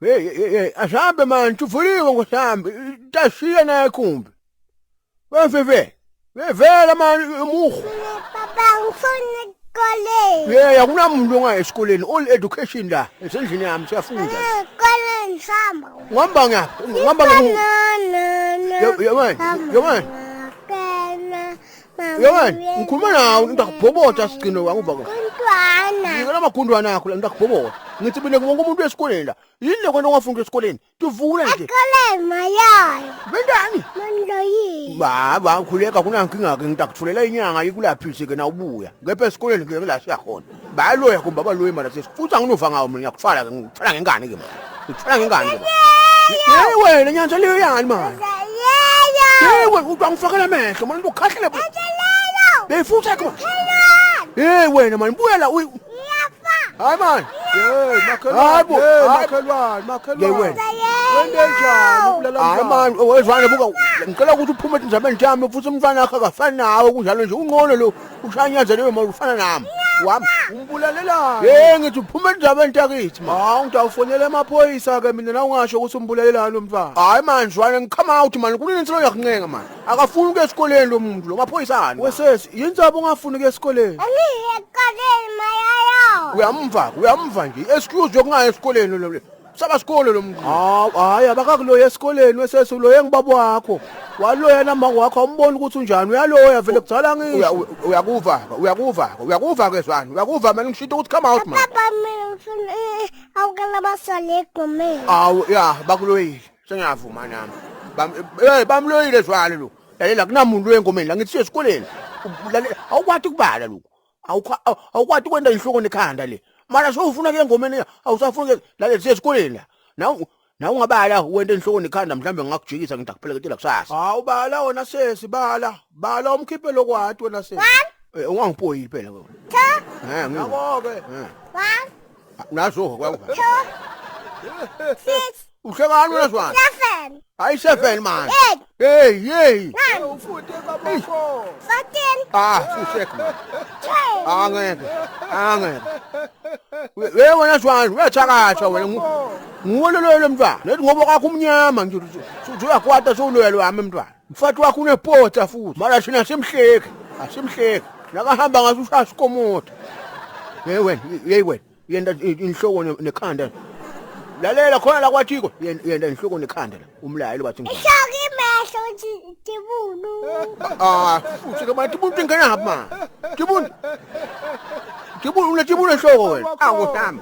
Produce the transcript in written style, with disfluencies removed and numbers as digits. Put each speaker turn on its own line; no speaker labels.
Hey, asambe man, tuvuliwe ngosambe. Tashiya naye kumbe. Wemfeve. Vela man, muhu.
Papa ngifuna esikoleni.
Akunamuntu ongayi esikoleni. All education la. Esendlini yami siyafunda.
Esikoleni sihamba.
Ngihamba ngapha. Ngihamba Yomani. Yomani, ngikhuluma nawe ngidakubhobota sigcino wanguba ko.
Kuntwana.
Ngikela magundwana akho la ngidakubhobota. Ngithi mina wonke umuntu esikoleni la. Yini kwena ongafunda esikoleni? Tuvule nje.
Esikoleni mayayo.
Bendani?
Mandoyi.
Baba ngikhuleka kunankinga ke ngidakuthulela inyanga yikulaphise ke na ubuya. Ngepha esikoleni ngeke la siyakhona. Bayaloya kumbe abaloyi mara sesifuthi anginova ngawo mina ngiyakufala ke ngifala ngengane ke mina. Ngifala ngengane ke. Hey wena nyanza leyo yani man. Hey wena ungifakela amehlo man ukhahlele. Befutha ke man. Hey wena man buyela hayi man. Makhelwane. Wende njani ubulela mfana? Hayi man, wezwana buka ngicela ukuthi uphume endabeni yami futhi umfana wakhe akafani nawe kunjalo nje ungqono lo ushanyazelwe manje ufana nami. Wami umbulalelela. Ngithi uphume endabeni yakithi man. Ngidawufonela amaphoyisa ke mina na ungasho ukuthi umbulalelela lo mfana. Hayi man, zwana ngicome out man. Kunintselo yakuncenga man. Akafuni ke esikoleni lo muntu lo maphoyisana. Wesesi, yini zabo ungafuni ke esikoleni?
Angiye esikoleni mayayo.
Uyamva nje. Excuse yokungayi esikoleni lo. Saba sikole lo muntu. Hayi abakakuloya esikoleni wesese uloye ngibaba wakho. Waloya namba wakho umbona ukuthi unjani. Uyaloya vele kudzala ngisho. Uyakuva ke zwana. Uyakuva mina ngishito ukuthi come out man.
Papa mina ngifuna awukala basale egomeni.
Bakuloyile. Sengiyavuma nami. Bamloyile zwana lo. Lalela kunamuntu wengomeni la ngithi esikoleni. Lalela awukwati kubala lokho. Awukwati kwenda inhloko nekhanda le. Mara sowufuna ke ngomeni awusafuna ke lalela sesikoleni la. Na ungabala wenda inhloko nekhanda mhlambe ngakujikisa ngidakupheleketela kusasa. Ubala wona sesi bala umkhiphe lokwati wena sesi. Ungangipoyili phela wena. Ngiyabo ke. 1 nazo kwakuba.
6
Uhlekani wena zwana?
7
Hayi 7 man.
8
Hey.
Ufunde kabafo. 14
Susek man. Angeke. Wena zwana, uyathakatha wena. Nguwona lo mntwana. Nethi ngoba kwakho umnyama nje uyakwata sowuloyalo wami mntwana. Mfathi wakho unepota futhi. Mara thina asimhleki. Nakahamba ngathi ushaya ikomota. Hey wena, yenda inhloko nekhanda. Lalela khona la kwathiko yenda inhloko nekhanda la. Umlayelo bathi
Shoki mehlo tibunu.
Futhi ke manje tibunu ngena hapha man. Tibunu unehloko wena. Ngosami.